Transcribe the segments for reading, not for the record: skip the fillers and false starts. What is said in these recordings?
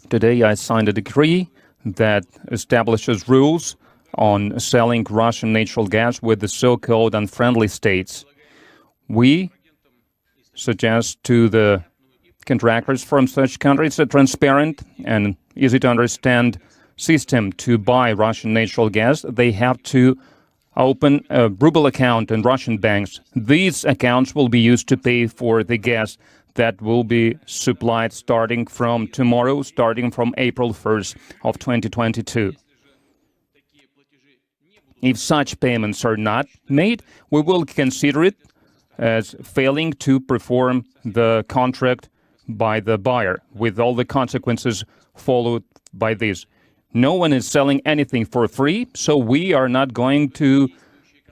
Today I signed a decree that establishes rules on selling Russian natural gas with the so-called unfriendly states. We suggest to the contractors from such countries a transparent and easy-to-understand system to buy Russian natural gas. They have to open a ruble account in Russian banks. These accounts will be used to pay for the gas that will be supplied starting from tomorrow, starting from April 1st of 2022. If such payments are not made, we will consider it as failing to perform the contract by the buyer, with all the consequences followed by this. No one is selling anything for free, so we are not going to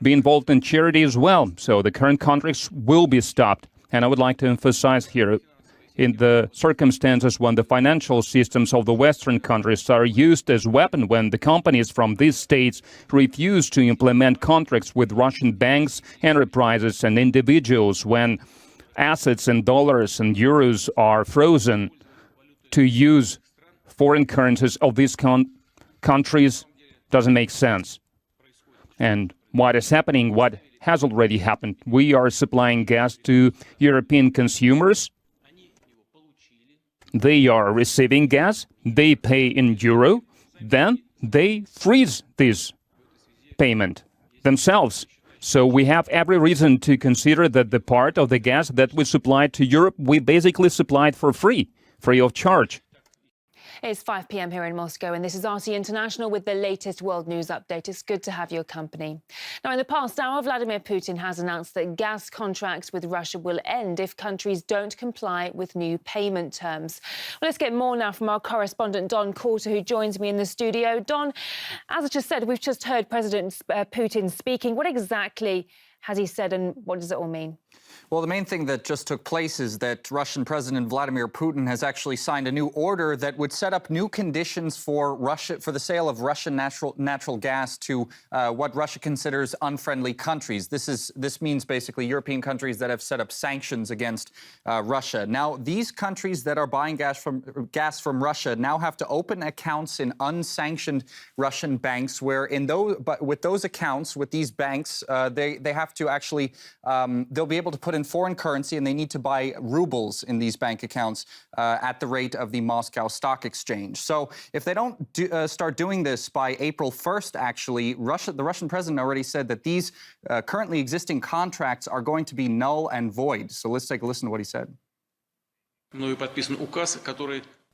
be involved in charity as well. So the current contracts will be stopped. And I would like to emphasize here, in the circumstances when the financial systems of the Western countries are used as a weapon, when the companies from these states refuse to implement contracts with Russian banks, enterprises and individuals, when assets in dollars and euros are frozen to use foreign currencies of these countries, doesn't make sense. And what is happening, what has already happened, we are supplying gas to European consumers. They are receiving gas, they pay in euro, then they freeze this payment themselves. So we have every reason to consider that the part of the gas that we supplied to Europe, we basically supplied for free of charge. It's 5 p.m. here in Moscow, and this is RT International with the latest world news update. It's good to have your company. Now, in the past hour, Vladimir Putin has announced that gas contracts with Russia will end if countries don't comply with new payment terms. Well, let's get more now from our correspondent, Don Coulter, who joins me in the studio. Don, as I just said, we've just heard President Putin speaking. What exactly has he said, and what does it all mean? Well, the main thing that just took place is that Russian President Vladimir Putin has actually signed a new order that would set up new conditions for the sale of Russian natural gas to what Russia considers unfriendly countries. This means basically European countries that have set up sanctions against Russia. Now, these countries that are buying gas from Russia now have to open accounts in unsanctioned Russian banks, where with those accounts, with these banks, they have to actually they'll be able to put in foreign currency, and they need to buy rubles in these bank accounts at the rate of the Moscow Stock Exchange. So if they don't start doing this by April 1st, actually, the Russian president already said that these currently existing contracts are going to be null and void. So let's take a listen to what he said.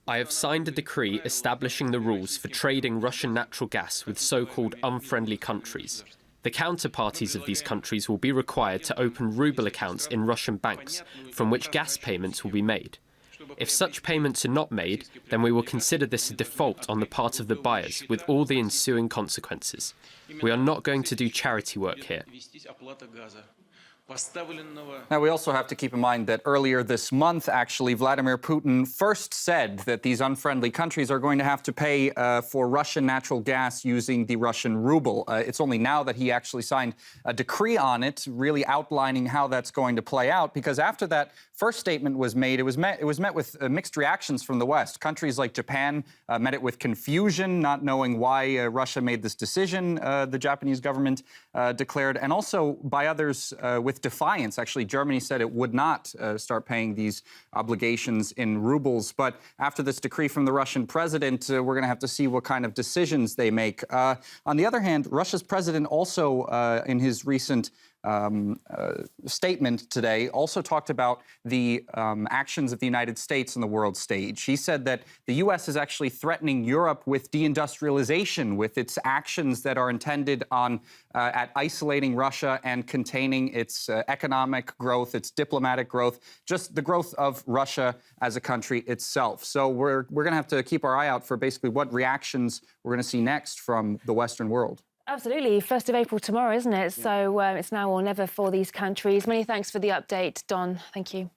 I have signed a decree establishing the rules for trading Russian natural gas with so-called unfriendly countries. The counterparties of these countries will be required to open ruble accounts in Russian banks, from which gas payments will be made. If such payments are not made, then we will consider this a default on the part of the buyers, with all the ensuing consequences. We are not going to do charity work here. Now, we also have to keep in mind that earlier this month, actually, Vladimir Putin first said that these unfriendly countries are going to have to pay for Russian natural gas using the Russian ruble. It's only now that he actually signed a decree on it, really outlining how that's going to play out, because after that first statement was made, it was met with mixed reactions from the West. Countries like Japan met it with confusion, not knowing why Russia made this decision, the Japanese government declared, and also by others with defiance. Actually, Germany said it would not start paying these obligations in rubles. But after this decree from the Russian president, we're going to have to see what kind of decisions they make. On the other hand, Russia's president also, in his recent statement today, also talked about the actions of the United States on the world stage. He said that the U.S. is actually threatening Europe with deindustrialization, with its actions that are intended at isolating Russia and containing its economic growth, its diplomatic growth, just the growth of Russia as a country itself. So we're going to have to keep our eye out for basically what reactions we're going to see next from the Western world. Absolutely. 1st of April tomorrow, isn't it? So it's now or never for these countries. Many thanks for the update, Don. Thank you.